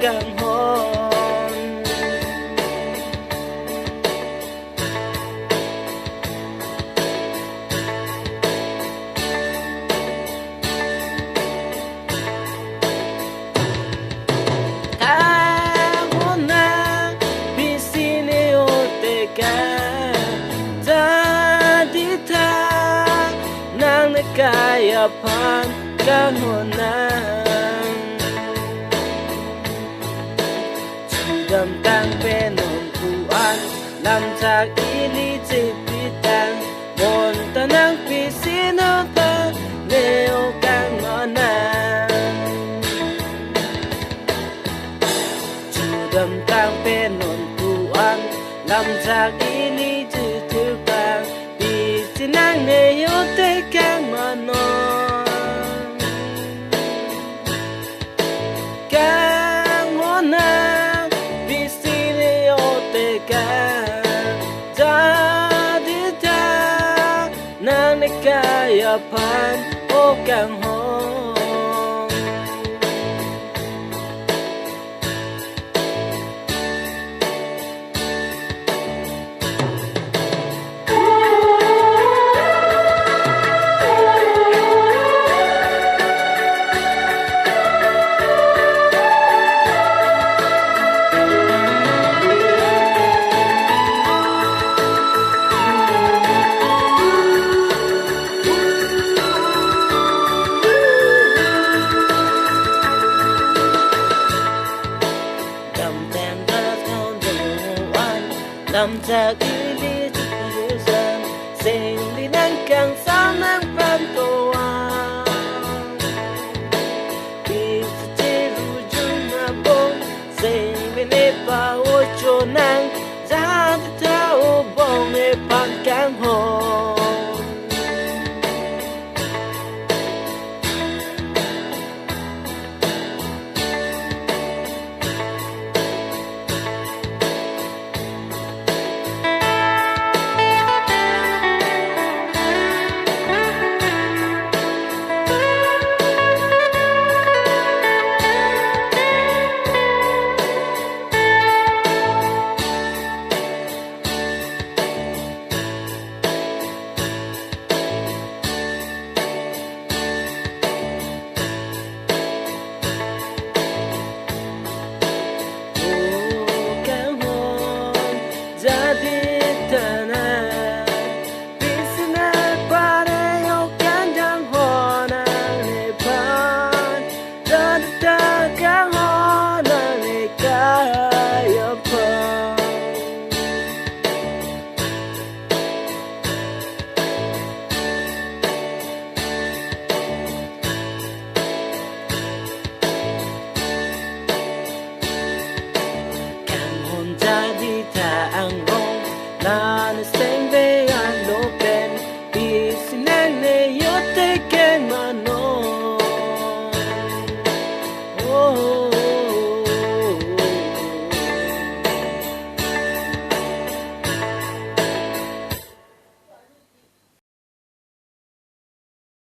kahon. Kahon na bisini o teka dadita nang nakayapan kahon na Chudam kang penungkuan lamsak ini cipitan monta nang pisino pa neo kang manang Chudam kang penungkuan lamsak ini cipitan pisinang neo te kang manon nang nakayapan o kahon. Lamsak ini cipusan sing dinangkang sanang pantuan Bisa cirujung nabong sing binipa ocho nang Jahat tau bong e pangkang hon jadi tanah bisina pare o kandang honang lepan dan dagang honang ikayapan kahon jadi taang na sing